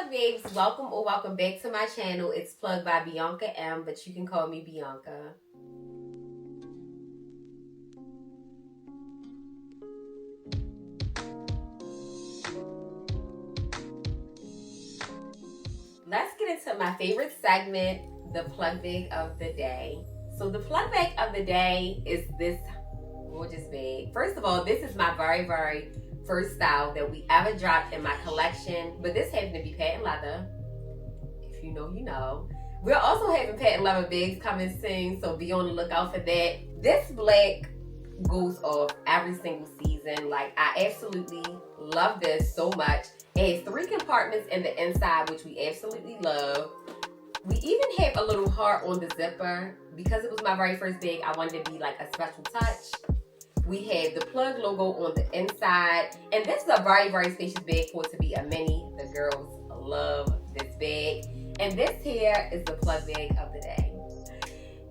plug babes? Welcome or welcome back to my channel. It's Plug by Bianca M, but you can call me Bianca. Let's get into my favorite segment, the plug bag of the day. So the plug bag of the day is this gorgeous bag. First of all, this is my very first style that we ever dropped in my collection, but this happened to be patent leather. If you know, you know. We're also having patent leather bags coming soon, so be on the lookout for that. This black goes off every single season. Like, I absolutely love this so much. It has 3 compartments in the inside, which we absolutely love. We even have a little heart on the zipper. Because it was my very first bag, I wanted to be like a special touch. We have the plug logo on the inside. And this is a very spacious bag for it to be a mini. The girls love this bag. And this here is the plug bag of the day.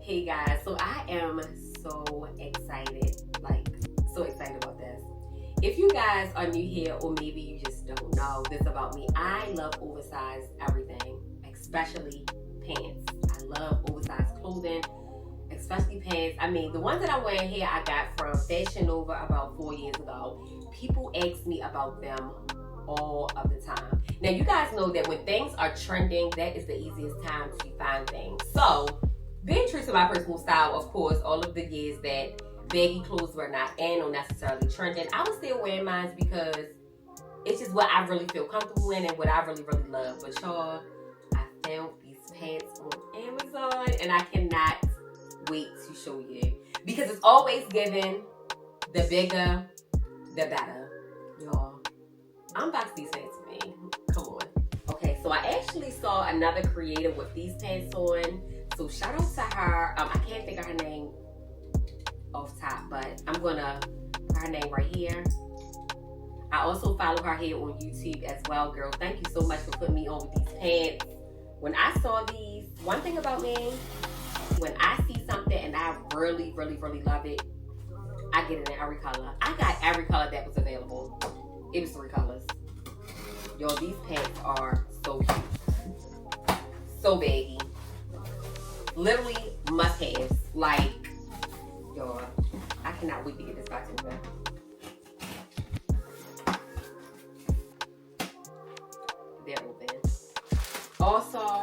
Hey guys, so I am so excited. Like, so excited about this. If you guys are new here, or maybe you just don't know this about me, I love oversized everything, especially pants. I love oversized clothing, especially pants. I mean, the ones that I'm wearing here, I got from Fashion Nova about 4 years ago. People ask me about them all of the time. Now, you guys know that when things are trending, that is the easiest time to find things. So, being true to my personal style, of course, all of the years that baggy clothes were not in or necessarily trending, I was still wearing mine because it's just what I really feel comfortable in and what I really love. But y'all, I found these pants on Amazon and I cannot wait to show you, because it's always given the bigger the better. Y'all, unbox these pants for me. Come on. Okay, so I actually saw another creator with these pants on, so shout out to her. I can't think of her name off top, but I'm gonna put her name right here. I also follow her here on YouTube as well. Girl, thank you so much for putting me on with these pants. When I saw these, one thing about me, when I see something and I really love it, I get it in every color. I got every color that was available. It was 3 colors. Yo, these pants are so cute. So baggy. Literally must-haves. Like, yo, I cannot wait to get this box open. They're open. Also,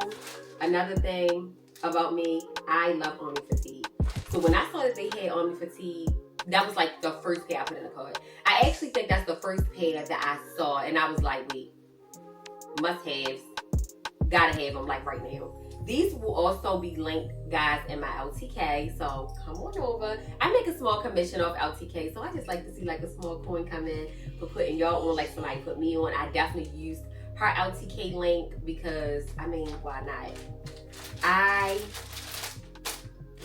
another thing about me, I love Omni Fatigue. So when I saw that they had Omni Fatigue, that was like the first pair I put in the cart. I actually think that's the first pair that I saw, and I was like, wait, must-haves, gotta have them like right now. These will also be linked, guys, in my LTK, so come on over. I make a small commission off LTK, so I just like to see like a small coin come in for putting y'all on like somebody put me on. I definitely used her LTK link because, I mean, why not? I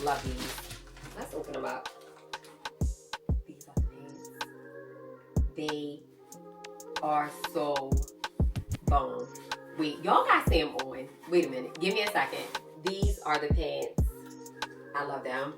love these. Let's open them up. These are the pants. They are so bomb. Wait, y'all got to see them on. Wait a minute. Give me a second. These are the pants. I love them.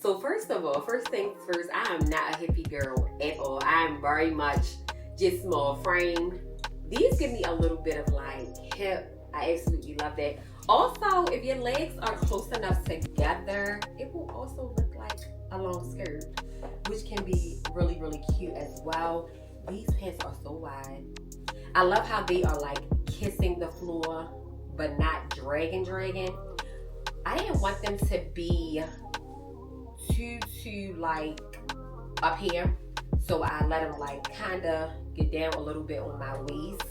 So first of all, first things first, I am not a hippie girl at all. I am very much just small framed. These give me a little bit of like hip. I absolutely love that. Also, if your legs are close enough together, it will also look like a long skirt, which can be really cute as well. These pants are so wide. I love how they are like kissing the floor, but not dragging. I didn't want them to be too like up here, so I let them like kind of get down a little bit on my waist.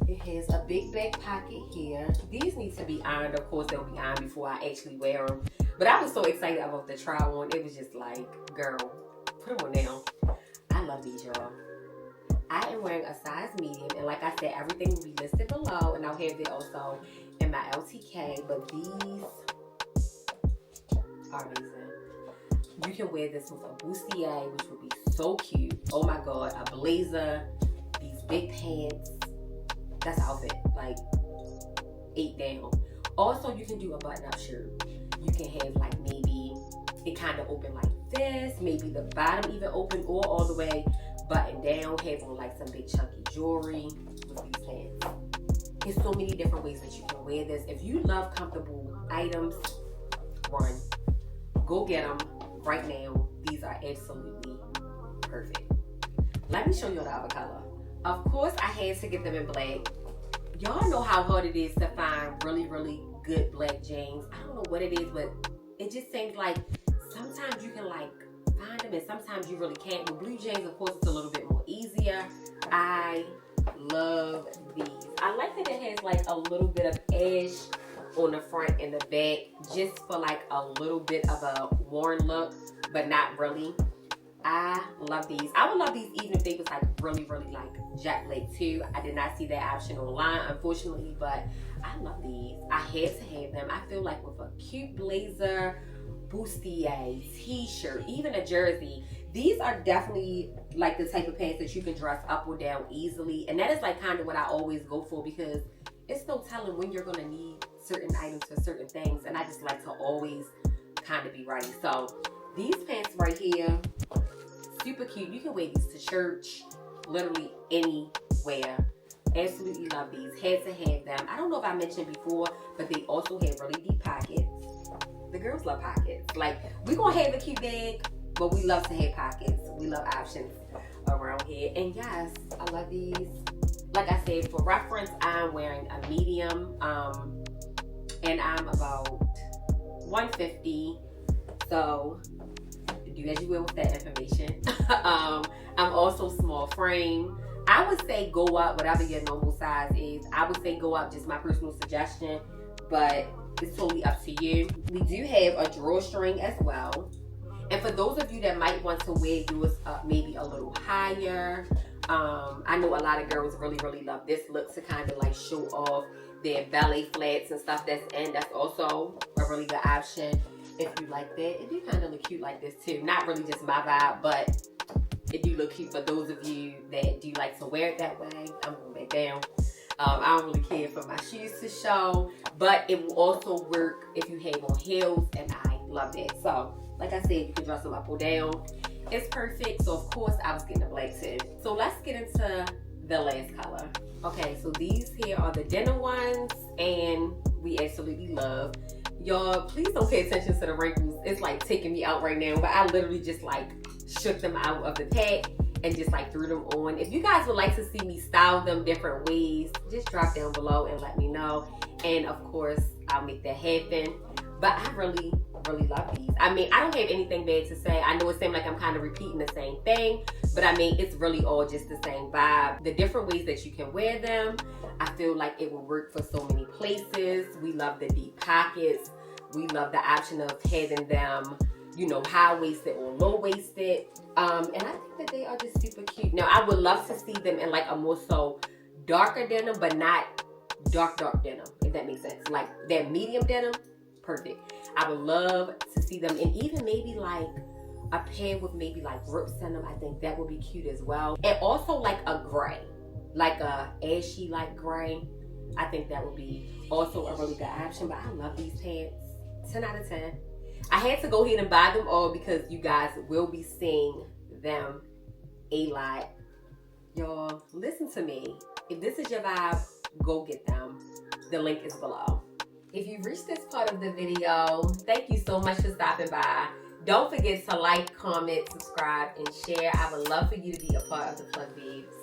It has a big back pocket here. These need to be ironed. Of course, they'll be ironed before I actually wear them. But I was so excited about the try on. It was just like, girl, put them on now. I love these, y'all. I am wearing a size medium, and like I said, everything will be listed below, and I'll have it also in my LTK. But these are amazing. You can wear this with a bustier, which would be so cute. Oh my god, a blazer, these big pants. That's an outfit, like 8 down. Also, you can do a button-up shirt. You can have like maybe it kind of open like this, maybe the bottom even open, or all the way button down. Have on like some big chunky jewelry with these pants. There's so many different ways that you can wear this. If you love comfortable items, run. Go get them right now. These are absolutely perfect. Let me show you the other color. Of course, I had to get them in black. Y'all know how hard it is to find really, really good black jeans. I don't know what it is, but it just seems like sometimes you can like find them and sometimes you really can't. With blue jeans, of course, it's a little bit more easier. I love these. I like that it has like a little bit of ash on the front and the back, just for like a little bit of a worn look, but not really. I love these. I would love these even if they was like really, really like jet black too. I did not see that option online, unfortunately, but I love these. I had to have them. I feel like with a cute blazer, bustier, t-shirt, even a jersey, these are definitely like the type of pants that you can dress up or down easily. And that is like kind of what I always go for, because it's no telling when you're going to need certain items for certain things. And I just like to always kind of be ready. So these pants right here, super cute. You can wear these to church, literally anywhere. Absolutely love these. Had to have them. I don't know if I mentioned before, but they also have really deep pockets. The girls love pockets. Like, we're going to have a cute bag, but we love to have pockets. We love options around here. And yes, I love these. Like I said, for reference, I'm wearing a medium, and I'm about 150. So do as you will with that information. I'm also small frame. I would say go up, whatever your normal size is. I would say go up, just my personal suggestion, but it's totally up to you. We do have a drawstring as well. And for those of you that might want to wear yours up maybe a little higher, I know a lot of girls really, really love this look to kind of like show off their ballet flats and stuff that's in. That's also a really good option. If you like that, it do kind of look cute like this too. Not really just my vibe, but it do look cute for those of you that do like to wear it that way. I'm going back down. I don't really care for my shoes to show, but it will also work if you have on heels, and I love that. So, like I said, you can dress them up or down. It's perfect. So, of course, I was getting a black too. So, let's get into the last color. Okay, so these here are the denim ones, and we absolutely love. Y'all, please don't pay attention to the wrinkles. It's like taking me out right now, but I literally just like shook them out of the pack and just like threw them on. If you guys would like to see me style them different ways, just drop down below and let me know. And of course, I'll make that happen. But I really, really love these. I mean, I don't have anything bad to say. I know it seems like I'm kind of repeating the same thing, but I mean, it's really all just the same vibe. The different ways that you can wear them, I feel like it will work for so many places. We love the deep pockets. We love the option of having them, you know, high-waisted or low-waisted. And I think that they are just super cute. Now, I would love to see them in like a more so darker denim, but not dark denim, if that makes sense. Like that medium denim, perfect. I would love to see them in even maybe like a pair with maybe like rips in them. I think that would be cute as well. And also like a gray, like a ashy like gray. I think that would be also a really good option. But I love these pants. 10 out of 10. I had to go ahead and buy them all because you guys will be seeing them a lot. Y'all, listen to me. If this is your vibe, go get them. The link is below. If you reached this part of the video, thank you so much for stopping by. Don't forget to like, comment, subscribe, and share. I would love for you to be a part of the Plug Babes.